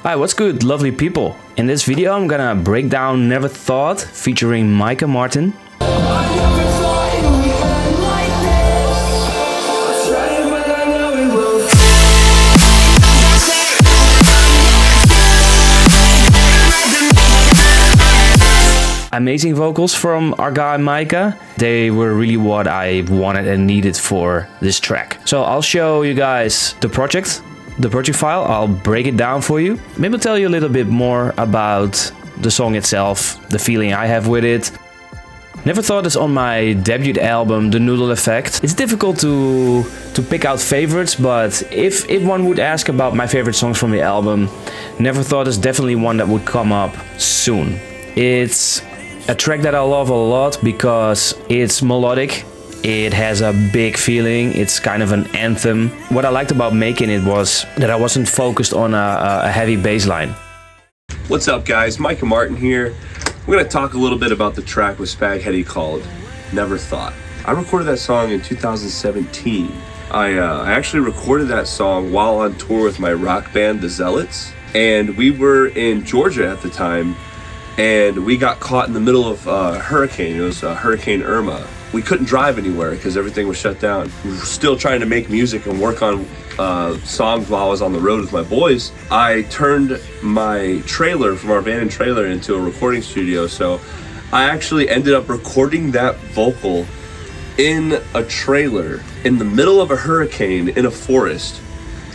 Hi, what's good, lovely people? In this video I'm gonna break down Never Thought featuring Micah Martin. Amazing vocals from our guy Micah. They were really what I wanted and needed for this track. So I'll show you guys the project file. I'll break it down for you. Maybe I'll tell you a little bit more about the song itself, the feeling I have with it. Never Thought is on my debut album, The Noodle Effect. It's difficult to pick out favorites, but if one would ask about my favorite songs from the album, Never Thought is definitely one that would come up soon. It's a track that I love a lot because it's melodic. It has a big feeling. It's kind of an anthem. What I liked about making it was that I wasn't focused on a heavy bass line. What's up, guys? Micah Martin here. We're going to talk a little bit about the track with SPAG called Never Thought. I recorded that song in 2017. I actually recorded that song while on tour with my rock band, The Zealots. And we were in Georgia at the time, and we got caught in the middle of a hurricane. It was Hurricane Irma. We couldn't drive anywhere because everything was shut down. We were still trying to make music and work on songs while I was on the road with my boys. I turned my trailer from our van and trailer into a recording studio, so I actually ended up recording that vocal in a trailer in the middle of a hurricane in a forest.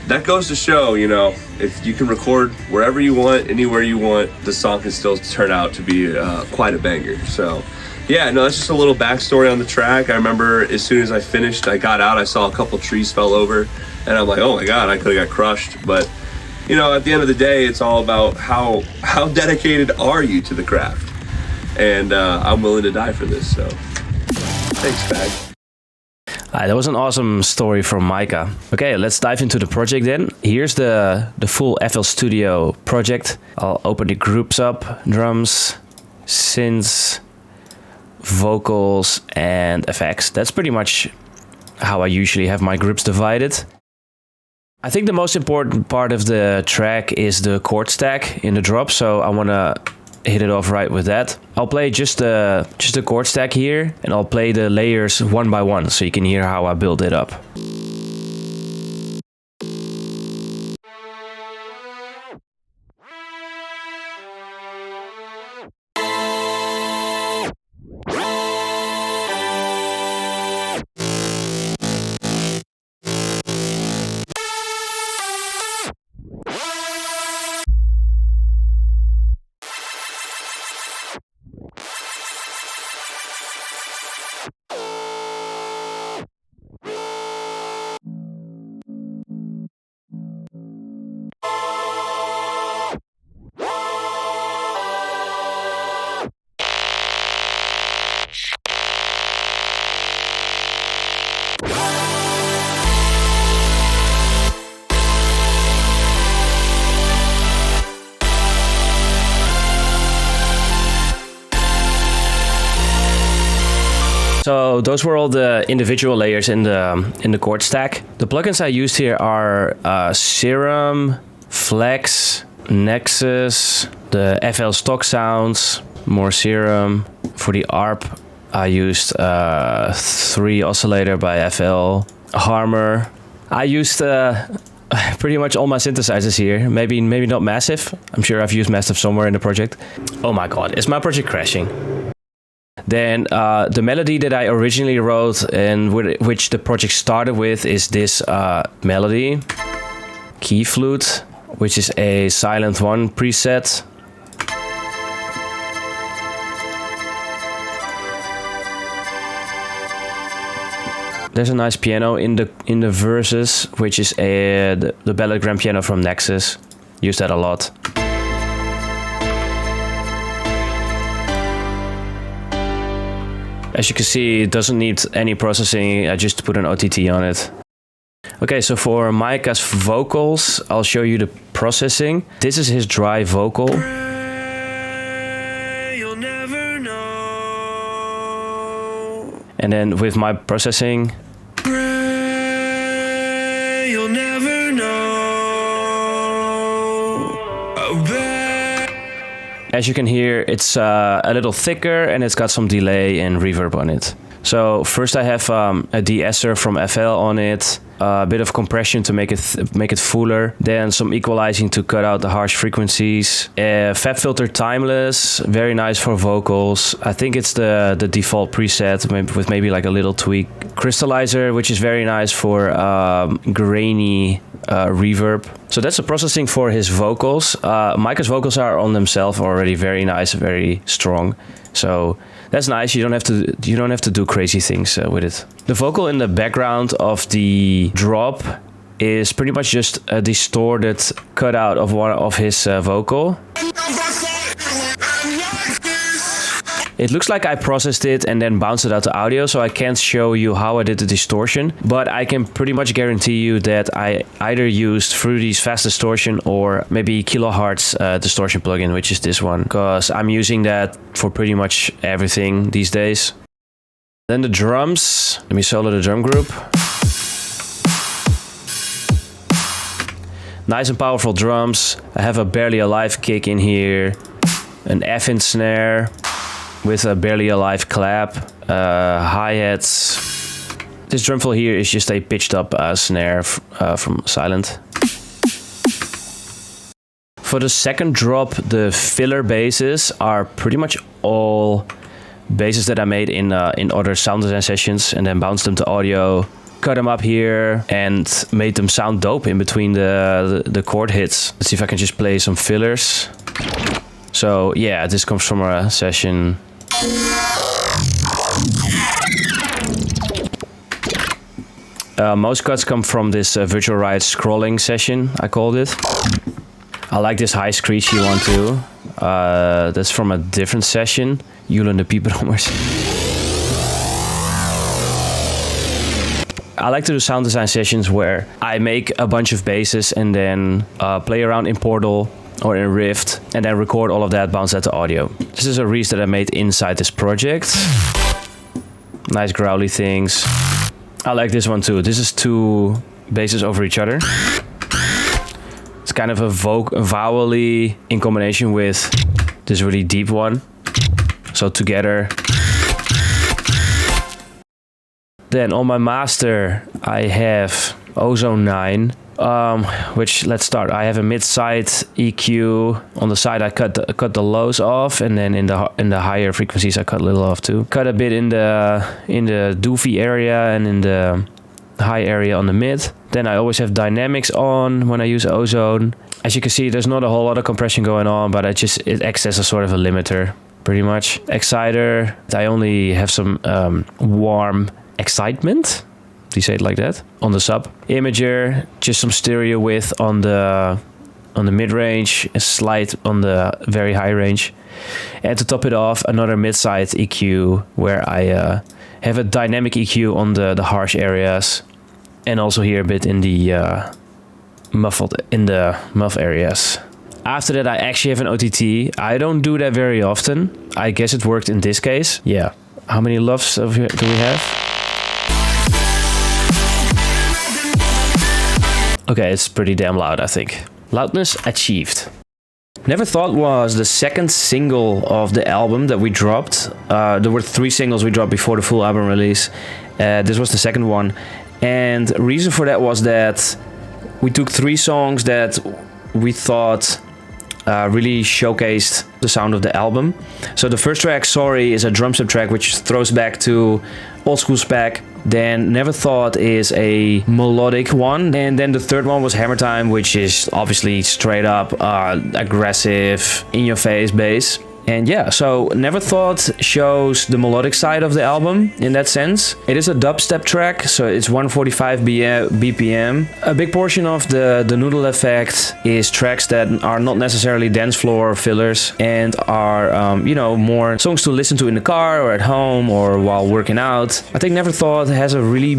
That goes to show, you know, if you can record wherever you want, anywhere you want, the song can still turn out to be quite a banger. So yeah, no, that's just a little backstory on the track. I remember as soon as I finished, I got out, I saw a couple trees fell over, and I'm like, oh my God, I could have got crushed. But, you know, at the end of the day, it's all about how dedicated are you to the craft? And I'm willing to die for this, so thanks, SPAG. That was an awesome story from Micah. Okay, let's dive into the project then. Here's the full FL Studio project. I'll open the groups up, drums, synths, vocals and effects. That's pretty much how I usually have my groups divided. I think the most important part of the track is the chord stack in the drop, so I want to hit it off right with that. I'll play just the chord stack here, and I'll play the layers one by one so you can hear how I build it up. So those were all the individual layers in the chord stack. The plugins I used here are Serum, Flex, Nexus, the FL stock sounds, more Serum. For the ARP, I used 3 oscillator by FL, Harmor. I used pretty much all my synthesizers here. Maybe not Massive. I'm sure I've used Massive somewhere in the project. Oh my God, is my project crashing? Then the melody that I originally wrote and which the project started with is this melody, Key Flute, which is a Silent 1 preset. There's a nice piano in the verses, which is the ballad grand piano from Nexus. Use that a lot. As you can see, it doesn't need any processing. I just put an OTT on it. Okay, so for Micah's vocals, I'll show you the processing. This is his dry vocal. You'll never know. And then with my processing. You'll never know. As you can hear, it's a little thicker and it's got some delay and reverb on it. So first I have a de-esser from FL on it, a bit of compression to make it fuller, then some equalizing to cut out the harsh frequencies. Fab filter timeless, very nice for vocals. I think it's the default preset with maybe like a little tweak. Crystallizer, which is very nice for grainy reverb. So that's the processing for his vocals. Micah's vocals are on themselves already very nice, very strong. So that's nice. You don't have to do crazy things with it. The vocal in the background of the drop is pretty much just a distorted cutout of one of his vocal. It looks like I processed it and then bounced it out to audio, so I can't show you how I did the distortion, but I can pretty much guarantee you that I either used Fruity's fast distortion or maybe Kilohertz distortion plugin, which is this one, because I'm using that for pretty much everything these days. Then the drums, let me solo the drum group. Nice and powerful drums. I have a Barely Alive kick in here, an F-in snare with a Barely Alive clap, hi-hats. This drum fill here is just a pitched up snare from Silent. For the second drop, the filler basses are pretty much all basses that I made in other sound design sessions and then bounced them to audio, cut them up here and made them sound dope in between the chord hits. Let's see if I can just play some fillers. So yeah, this comes from a session. Most cuts come from this Virtual Riot scrolling session, I called it. I like this high screechy one too. That's from a different session. Julen de Pieperdrommers. I like to do sound design sessions where I make a bunch of basses and then play around in Portal or in Rift and then record all of that, bounce that to audio. This is a Reese that I made inside this project. Nice growly things. I like this one too. This is two basses over each other. It's kind of a vowel-y in combination with this really deep one. So together. Then on my master, I have Ozone 9. Which, let's start. I have a mid-side EQ. On the side, I cut the lows off, and then in the higher frequencies, I cut a little off too. Cut a bit in the doofy area and in the high area on the mid. Then I always have dynamics on when I use Ozone. As you can see, there's not a whole lot of compression going on, but it acts as a sort of a limiter, pretty much. Exciter, I only have some warm excitement. Do you say it like that? On the sub. Imager, just some stereo width on the mid-range, a slight on the very high range. And to top it off, another mid-side EQ where I have a dynamic EQ on the harsh areas. And also here a bit in the muff areas. After that, I actually have an OTT. I don't do that very often. I guess it worked in this case. Yeah. How many loves do we have? Okay, it's pretty damn loud, I think. Loudness achieved. Never Thought was the second single of the album that we dropped. There were 3 singles we dropped before the full album release. This was the second one. And the reason for that was that we took 3 songs that we thought really showcased the sound of the album. So the first track, Sorry, is a drum set track which throws back to old school SPAG. Then Never Thought is a melodic one. And then the third one was Hammer Time, which is obviously straight up aggressive, in your face bass. And yeah, so Never Thought shows the melodic side of the album in that sense. It is a dubstep track, so it's 145 BPM. A big portion of the Noodle Effect is tracks that are not necessarily dance floor fillers and are, more songs to listen to in the car or at home or while working out. I think Never Thought has a really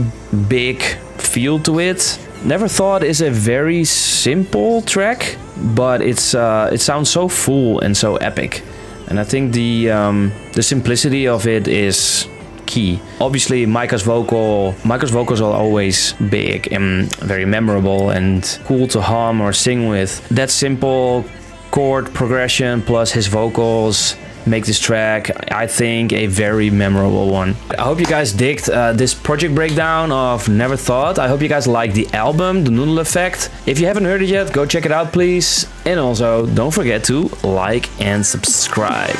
big feel to it. Never Thought is a very simple track, but it sounds so full and so epic. And I think the simplicity of it is key. Obviously, Micah's vocals are always big and very memorable and cool to hum or sing with. That simple chord progression plus his vocals make this track, I think, a very memorable one. I hope you guys digged this project breakdown of Never Thought. I hope you guys like the album, The Noodle Effect. If you haven't heard it yet, go check it out, please. And also, don't forget to like and subscribe.